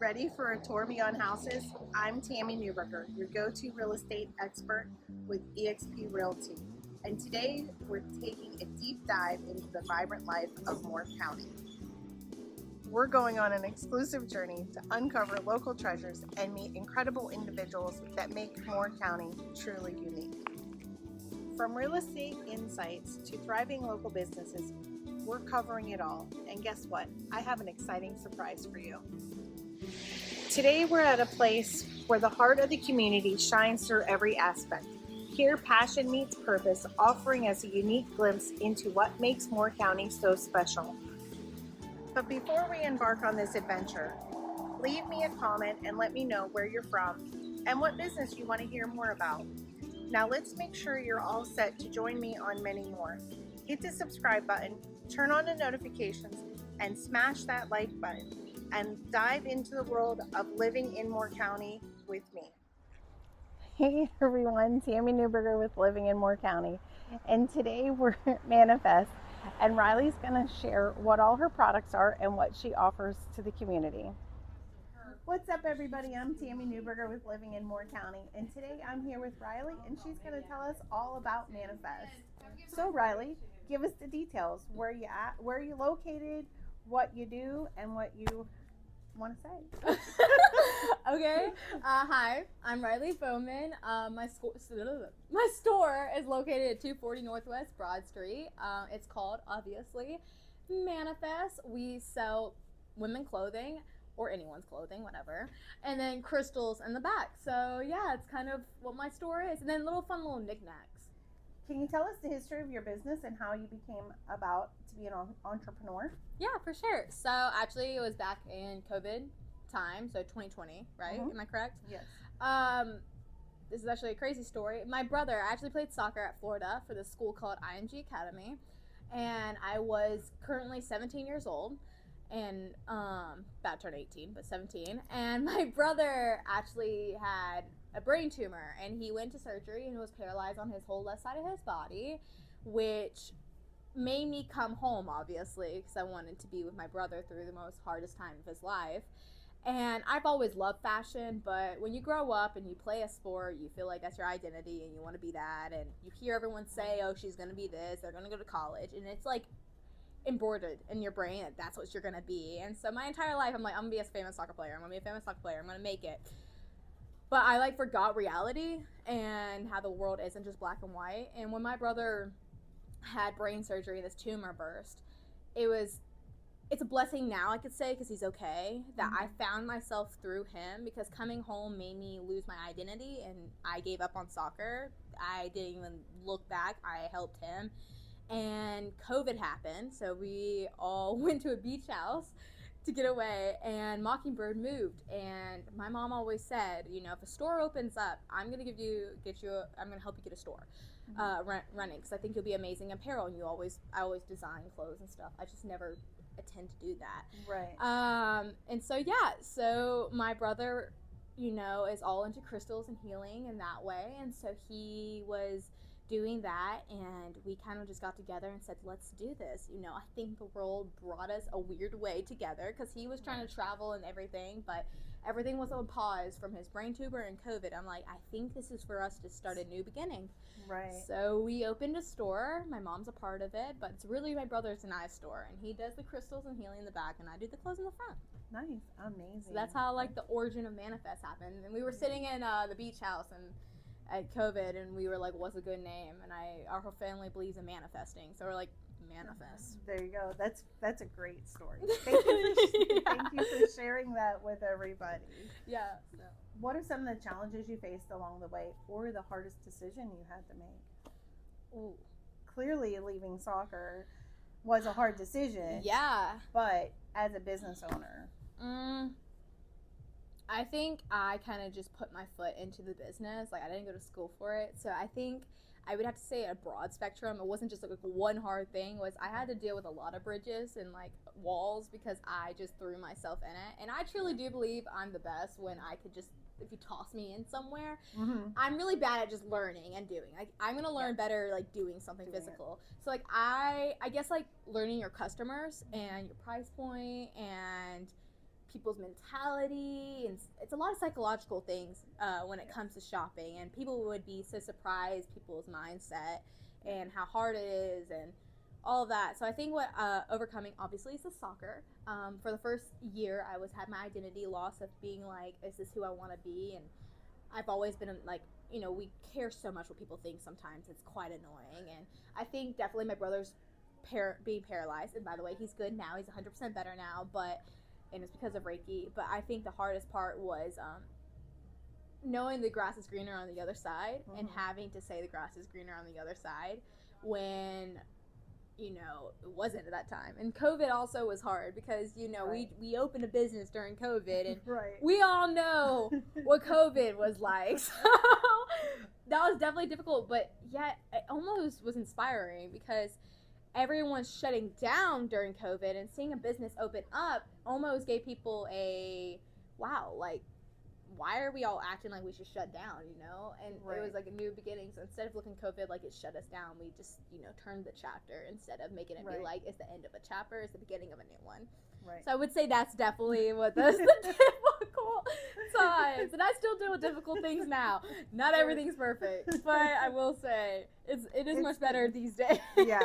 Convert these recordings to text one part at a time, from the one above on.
Ready for a tour beyond houses? I'm Tami Neuberger, your go-to real estate expert with eXp Realty. And today we're taking a deep dive into the vibrant life of Moore County. We're going on an exclusive journey to uncover local treasures and meet incredible individuals that make Moore County truly unique. From real estate insights to thriving local businesses, we're covering it all. And guess what? I have an exciting surprise for you. Today we're at a place where the heart of the community shines through every aspect. Here, passion meets purpose, offering us a unique glimpse into what makes Moore County so special. But before we embark on this adventure, leave me a comment and let me know where you're from and what business you want to hear more about. Now let's make sure you're all set to join me on many more. Hit the subscribe button, turn on the notifications, and smash that like button, and dive into the world of living in Moore County with me. Hey everyone, Tami Neuberger with Living in Moore County, and today we're at Manifest, and Rylee's going to share what all her products are and what she offers to the community. What's up everybody, I'm Tami Neuberger with Living in Moore County, and today I'm here with Rylee, and she's going to tell us all about Manifest. So Rylee, give us the details. Where you at? Where are you located? What you do and what you want to say. Okay. Hi, I'm Rylee Bowman. My store is located at 240 Northwest Broad Street. It's called, obviously, Manifest. We sell women clothing, or anyone's clothing, whatever, and then crystals in the back. So yeah, it's kind of what my store is, and then fun little knickknacks. Can you tell us the history of your business and how you became about to be an entrepreneur? Yeah, for sure. So actually, it was back in COVID time, so 2020, right? Mm-hmm. Am I correct? Yes. This is actually a crazy story. My brother actually played soccer at Florida for this school called IMG Academy, and I was currently 17 years old, and about to turn 18, but 17. And my brother actually had a brain tumor, and he went to surgery and was paralyzed on his whole left side of his body, which made me come home, obviously, because I wanted to be with my brother through the most hardest time of his life. And I've always loved fashion, but when you grow up and you play a sport, you feel like that's your identity and you want to be that, and you hear everyone say, oh, she's going to be this, they're going to go to college, and it's like embroidered in your brain that that's what you're going to be. And so my entire life, I'm like, I'm going to be a famous soccer player, I'm going to be a famous soccer player, I'm going to make it. But I forgot reality and how the world isn't just black and white. And when my brother had brain surgery, this tumor burst, it's a blessing now, I could say, because he's okay, that I found myself through him, because coming home made me lose my identity, and I gave up on soccer. I didn't even look back. I helped him, and COVID happened, so we all went to a beach house to get away, and Mockingbird moved. And my mom always said, if a store opens up, I'm gonna I'm gonna help you get a store running, because I think you'll be amazing in apparel, and I always design clothes and stuff. I just never attend to do that. Right. And so my brother, is all into crystals and healing in that way, and so he was doing that, and we kind of just got together and said, let's do this. I think the world brought us a weird way together, because he was trying to travel and everything, but everything was on pause from his brain tumor and COVID. I'm like, I think this is for us to start a new beginning. Right. So we opened a store. My mom's a part of it, but it's really my brother's and I's store, and he does the crystals and healing in the back, and I do the clothes in the front. Nice. Amazing. So that's how the origin of Manifest happened. And we were sitting in the beach house and at COVID, and we were like, what's a good name? And our whole family believes in manifesting, so we're like, Manifest. There you go. That's a great story. Thank you for sharing that with everybody. Yeah. So. What are some of the challenges you faced along the way, or the hardest decision you had to make? Ooh. Clearly, leaving soccer was a hard decision. Yeah. But as a business owner, I think I kind of just put my foot into the business. I didn't go to school for it, so I think I would have to say a broad spectrum. It wasn't just one hard thing. I had to deal with a lot of bridges and walls, because I just threw myself in it. And I truly do believe I'm the best when I could just, if you toss me in somewhere, I'm really bad at just learning and doing. I'm going to learn better doing something physical. So I guess learning your customers and your price point and people's mentality, and it's a lot of psychological things when it comes to shopping, and people would be so surprised people's mindset and how hard it is and all of that. So I think what overcoming obviously is the soccer. For the first year, I had my identity loss of being like, is this who I want to be? And I've always been like, we care so much what people think. Sometimes it's quite annoying, and I think definitely my brother's being paralyzed, and by the way, he's good now. He's 100% better now, and it's because of Reiki. But I think the hardest part was knowing the grass is greener on the other side, and having to say the grass is greener on the other side when it wasn't at that time. And COVID also was hard because we opened a business during COVID, and we all know what COVID was like. So that was definitely difficult, but yet it almost was inspiring because everyone's shutting down during COVID, and seeing a business open up almost gave people a wow, like, why are we all acting like we should shut down, And it was like a new beginning. So instead of looking COVID like it shut us down, we just, turned the chapter instead of making it be like it's the end of a chapter, it's the beginning of a new one. So I would say that's definitely what the difficult times. And I still deal with difficult things now. Not everything's perfect, but I will say it is much better these days. Yeah,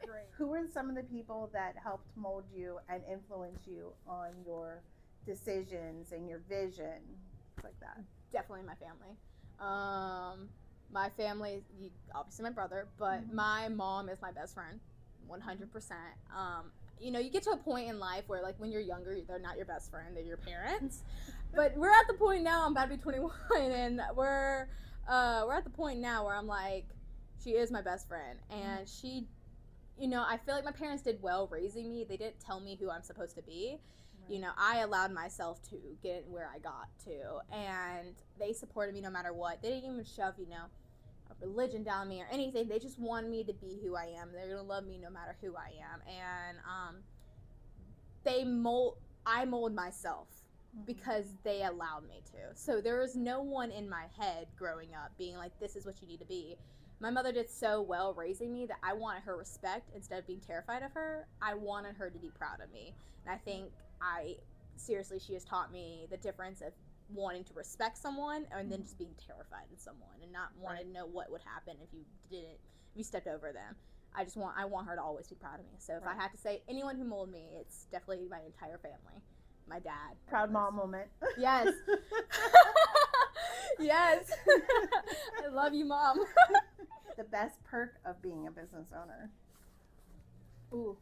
great. Who were some of the people that helped mold you and influence you on your decisions and your vision? Like that. Definitely my family. My family, obviously my brother, but my mom is my best friend, 100%. You get to a point in life where, like, when you're younger, they're not your best friend, they're your parents. But we're at the point now, I'm about to be 21, and we're at the point now where I'm like, she is my best friend, and she, I feel like my parents did well raising me. They didn't tell me who I'm supposed to be. I allowed myself to get where I got to, and they supported me no matter what. They didn't even shove, a religion down me or anything. They just wanted me to be who I am. They're gonna love me no matter who I am, and I mold myself because they allowed me to. So there was no one in my head growing up being like, this is what you need to be. My mother did so well raising me that I wanted her respect instead of being terrified of her. I wanted her to be proud of me, and I think she has taught me the difference of wanting to respect someone and then just being terrified of someone and not wanting to know what would happen if you stepped over them. I want her to always be proud of me. So if I had to say anyone who molded me, it's definitely my entire family. My dad. Proud mom moment. Yes. Yes. I love you, Mom. The best perk of being a business owner. Ooh.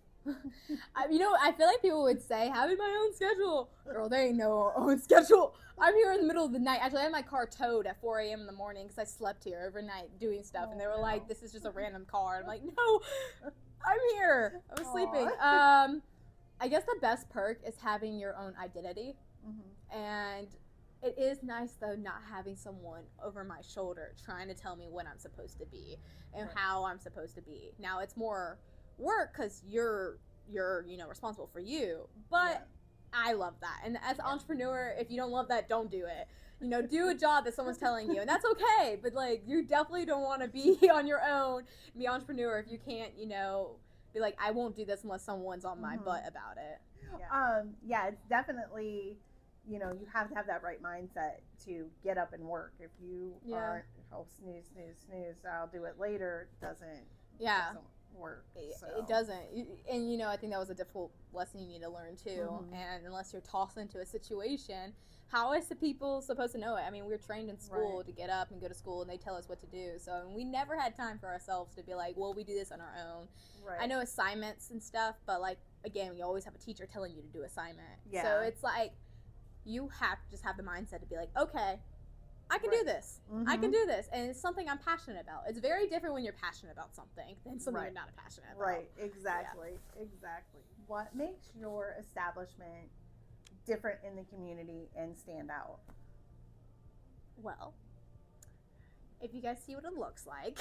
I feel like people would say, having my own schedule. Girl, they ain't no own schedule. I'm here in the middle of the night. Actually, I had my car towed at 4 a.m. in the morning because I slept here overnight doing stuff. And they were like, this is just a random car. I'm like, no, I'm here. I was sleeping. I guess the best perk is having your own identity. And it is nice, though, not having someone over my shoulder trying to tell me what I'm supposed to be and how I'm supposed to be. Now, it's more work because you're responsible for you, but I love that. And as an entrepreneur, if you don't love that, don't do it. Do a job that someone's telling you, and that's okay, but like, you definitely don't want to be on your own, be an entrepreneur if you can't, be like, I won't do this unless someone's on my butt about it. It's definitely, you have to have that right mindset to get up and work. If you aren't, snooze, I'll do it later, doesn't work. It doesn't. And I think that was a difficult lesson you need to learn too. And unless you're tossed into a situation, how is the people supposed to know it? I mean, we're trained in school to get up and go to school, and they tell us what to do. So we never had time for ourselves to be like, well, we do this on our own. I know assignments and stuff, but like, again, you always have a teacher telling you to do assignment. So it's like, you have to just have the mindset to be like, okay, I can do this. I can do this. And it's something I'm passionate about. It's very different when you're passionate about something than something you're not passionate about. Right, exactly. What makes your establishment different in the community and stand out? Well, if you guys see what it looks like,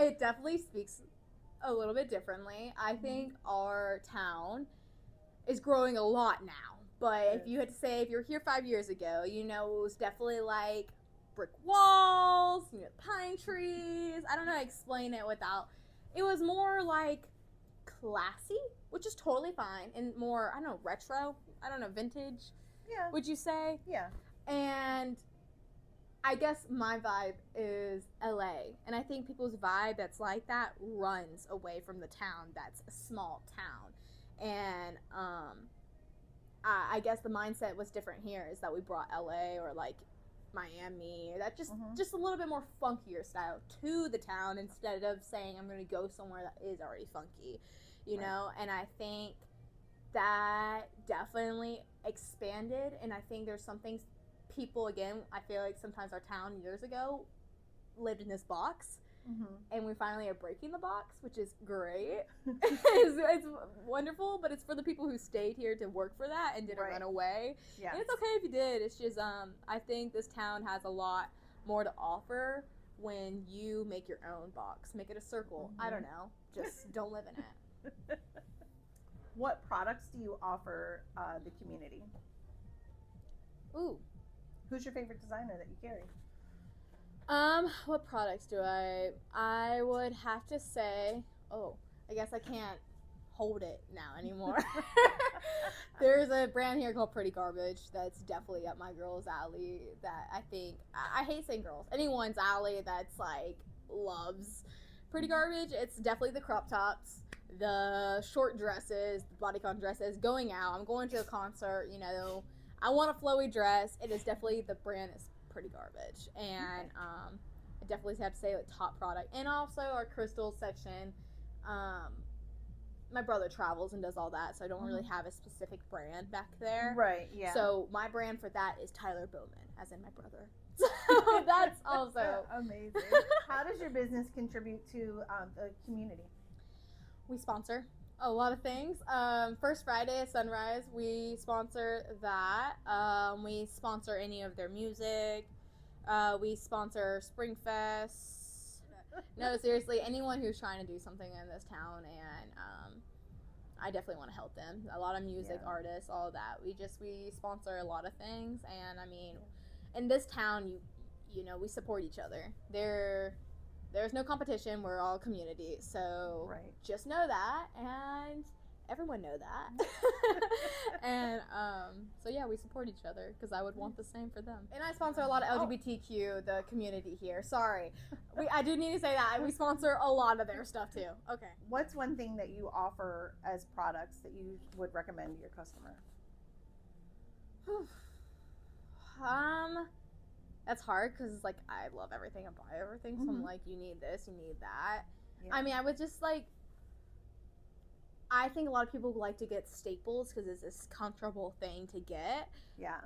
it definitely speaks a little bit differently. I think our town is growing a lot now. But if you had to say, if you were here 5 years ago, it was definitely like brick walls, pine trees. I don't know how to explain it without. It was more like classy, which is totally fine, and more, I don't know, retro, I don't know, vintage, Yeah. would you say? Yeah. And I guess my vibe is LA, and I think people's vibe that's like that runs away from the town that's a small town. And I guess the mindset was different here, is that we brought LA or like Miami, or that just a little bit more funkier style to the town, instead of saying I'm going to go somewhere that is already funky, you know. And I think that definitely expanded, and I think there's some things people, again, I feel like sometimes our town years ago lived in this box, and we finally are breaking the box, which is great. It's wonderful, but it's for the people who stayed here to work for that and didn't run away. And it's okay if you did. It's just I think this town has a lot more to offer when you make your own box, make it a circle. I don't know, just don't live in it. What products do you offer the community? Ooh. Who's your favorite designer that you carry? What products do I would have to say, I guess I can't hold it now anymore. There's a brand here called Pretty Garbage that's definitely up my girl's alley, that I think, I hate saying girls, anyone's alley that's like loves Pretty Garbage. It's definitely the crop tops, the short dresses, the bodycon dresses, going out. I'm going to a concert, you know, I want a flowy dress. It is definitely, the brand is Pretty Garbage. And I definitely have to say, like, top product. And also our crystals section. My brother travels and does all that, so I don't really have a specific brand back there. Right, yeah. So my brand for that is Tyler Bowman, as in my brother. So that's also amazing. How does your business contribute to the community? We sponsor a lot of things. First Friday at Sunrise, we sponsor that. We sponsor any of their music. We sponsor Spring Fest. No, seriously, anyone who's trying to do something in this town, and I definitely want to help them. A lot of music artists, all of that. We sponsor a lot of things, and I mean, in this town, you know, we support each other. There's no competition. We're all community. So just know that, and everyone know that. And so yeah, we support each other, because I would want the same for them. And I sponsor a lot of LGBTQ, the community here. Sorry. I do need to say that. We sponsor a lot of their stuff too. Okay. What's one thing that you offer as products that you would recommend to your customer? That's hard, because like I love everything, I buy everything, so I'm like, you need this, you need that. Yeah. I mean, I would just like, I think a lot of people like to get staples because it's this comfortable thing to get. Yeah.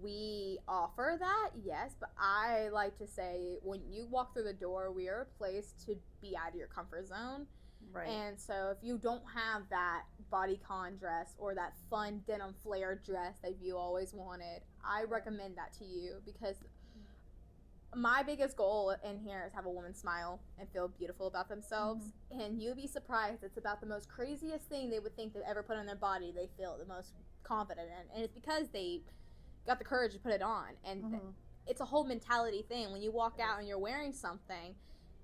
We offer that, yes, but I like to say, when you walk through the door, we are a place to be out of your comfort zone. Right. And so if you don't have that bodycon dress or that fun denim flare dress that you always wanted, I recommend that to you, because my biggest goal in here is have a woman smile and feel beautiful about themselves. And you'll be surprised, it's about the most craziest thing they would think they've ever put on their body they feel the most confident in. And it's because they got the courage to put it on. And it's a whole mentality thing. When you walk out and you're wearing something,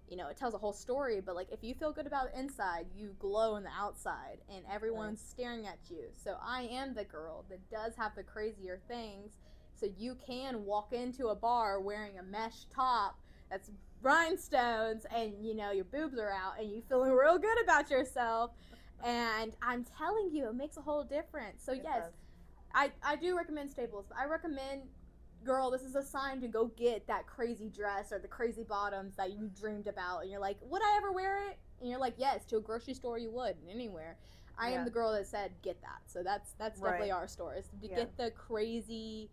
you know, it tells a whole story. But like, if you feel good about the inside, you glow on the outside, and everyone's staring at you. So I am the girl that does have the crazier things. So you can walk into a bar wearing a mesh top that's rhinestones, and you know your boobs are out, and you feeling real good about yourself. And I'm telling you, it makes a whole difference. So yes, I do recommend staples, but I recommend, girl, this is a sign to go get that crazy dress or the crazy bottoms that you dreamed about, and you're like, would I ever wear it? And you're like, yes, to a grocery store you would, and anywhere. I am the girl that said get that. So that's definitely our store, is to get the crazy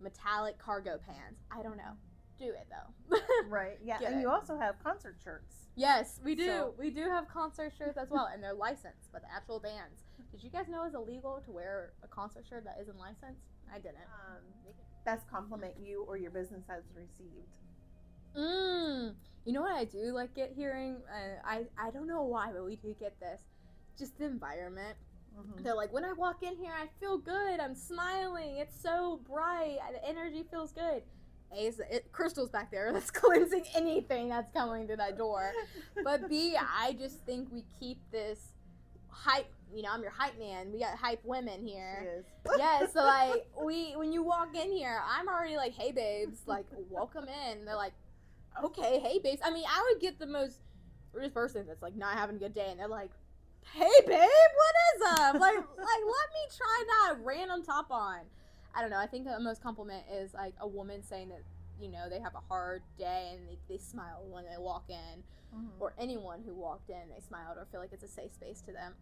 metallic cargo pants. I don't know. Do it though. Right. Yeah. And you also have concert shirts. Yes, we do. So. We do have concert shirts as well, and they're licensed by the actual bands. Did you guys know it's illegal to wear a concert shirt that isn't licensed? I didn't. Best compliment you or your business has received? You know what I do like hearing? I don't know why, but we do get this. Just the environment. They're like, when I walk in here, I feel good. I'm smiling. It's so bright. The energy feels good. A, Crystal's back there that's cleansing anything that's coming to that door. But B, I just think we keep this hype. You know, I'm your hype man. We got hype women here. She is. Yeah, so like when you walk in here, I'm already like, hey babes, like welcome in. And they're like, okay, hey babes. I mean, I would get the most rude person that's like not having a good day, and they're like, hey babe, what is up? Like let me try that random top on. I don't know. I think the most compliment is like a woman saying that, you know, they have a hard day and they smile when they walk in, or anyone who walked in, they smiled or feel like it's a safe space to them.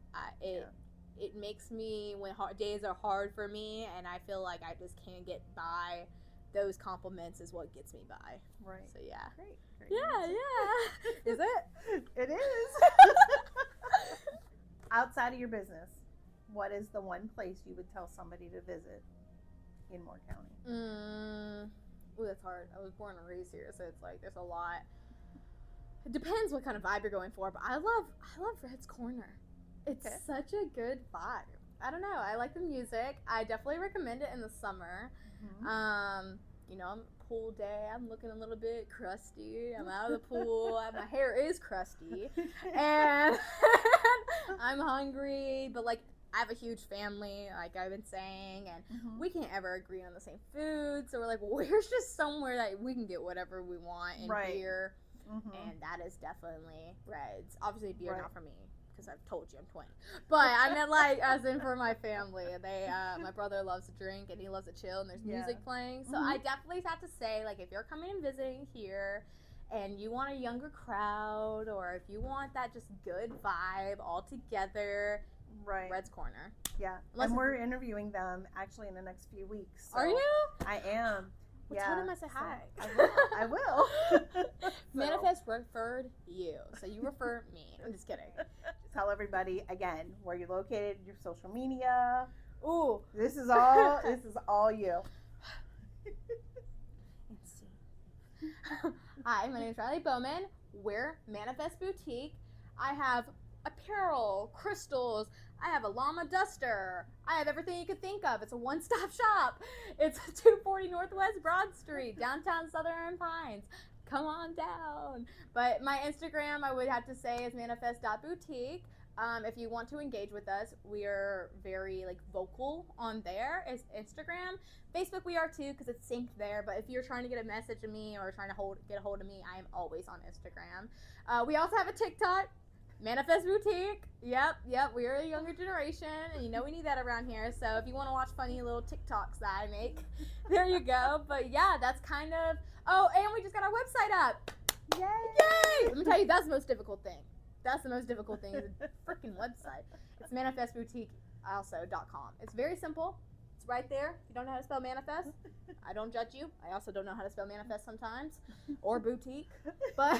It makes me, when days are hard for me and I feel like I just can't get by, those compliments is what gets me by. Right. So yeah. Great. Yeah. Is it? It is. Outside of your business, what is the one place you would tell somebody to visit in Moore County? Ooh, that's hard. I was born and raised here, so it's like there's a lot. It depends what kind of vibe you're going for, but I love Red's Corner. It's such a good vibe. I don't know. I like the music. I definitely recommend it in the summer. You know, pool day. I'm looking a little bit crusty. I'm out of the pool. My hair is crusty, and I'm hungry. But like, I have a huge family, like I've been saying, and we can't ever agree on the same food. So we're like, well, where's just somewhere that we can get whatever we want in beer, and that is definitely Red's. Obviously, beer not for me, because I've told you I'm 20. But I meant like as in for my family. They, my brother loves to drink and he loves to chill, and there's music playing. So I definitely have to say, like, if you're coming and visiting here, and you want a younger crowd, or if you want that just good vibe all together. Right. Red's Corner. Yeah. And we're interviewing them actually in the next few weeks. So are you? I am. Well, tell them I said hi. I will. Manifest referred you. So you refer me. I'm just kidding. Tell everybody again where you're located, your social media. Ooh. This is all you. Hi, my name is Rylee Bowman. We're Manifest Boutique. I have apparel, crystals. I have a llama duster. I have everything you could think of. It's a one-stop shop. It's 240 Northwest Broad Street, downtown Southern Pines. Come on down. But my Instagram, I would have to say, is manifest.boutique. If you want to engage with us, we are very vocal on there. Is Instagram. Facebook we are too, because it's synced there. But if you're trying to get a message of me or trying to get a hold of me, I am always on Instagram. We also have a TikTok. Manifest Boutique. Yep. We're a younger generation, and you know we need that around here. So if you want to watch funny little TikToks that I make, there you go. But yeah, that's kind of. Oh, and we just got our website up. Yay! Let me tell you, that's the most difficult thing. That's the most difficult thing is the freaking website. It's manifestboutique.com. It's very simple. It's right there. If you don't know how to spell manifest, I don't judge you. I also don't know how to spell manifest sometimes, or boutique, but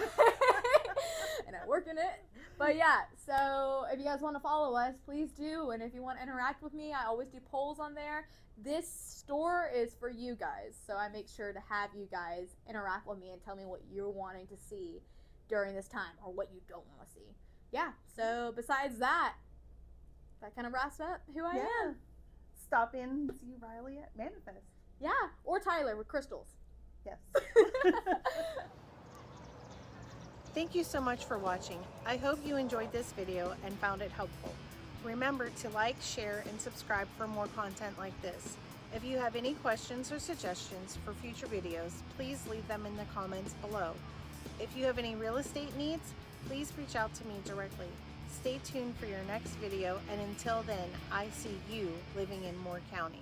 and I work in it. But yeah, so if you guys want to follow us, please do. And if you want to interact with me, I always do polls on there. This store is for you guys, so I make sure to have you guys interact with me and tell me what you're wanting to see during this time or what you don't want to see. Yeah, so besides that kind of wraps up who I am. Stop in and see Rylee at Manifest. Yeah, or Tyler with crystals. Yes. Thank you so much for watching. I hope you enjoyed this video and found it helpful. Remember to like, share, and subscribe for more content like this. If you have any questions or suggestions for future videos, please leave them in the comments below. If you have any real estate needs, please reach out to me directly. Stay tuned for your next video, and until then, I see you living in Moore County.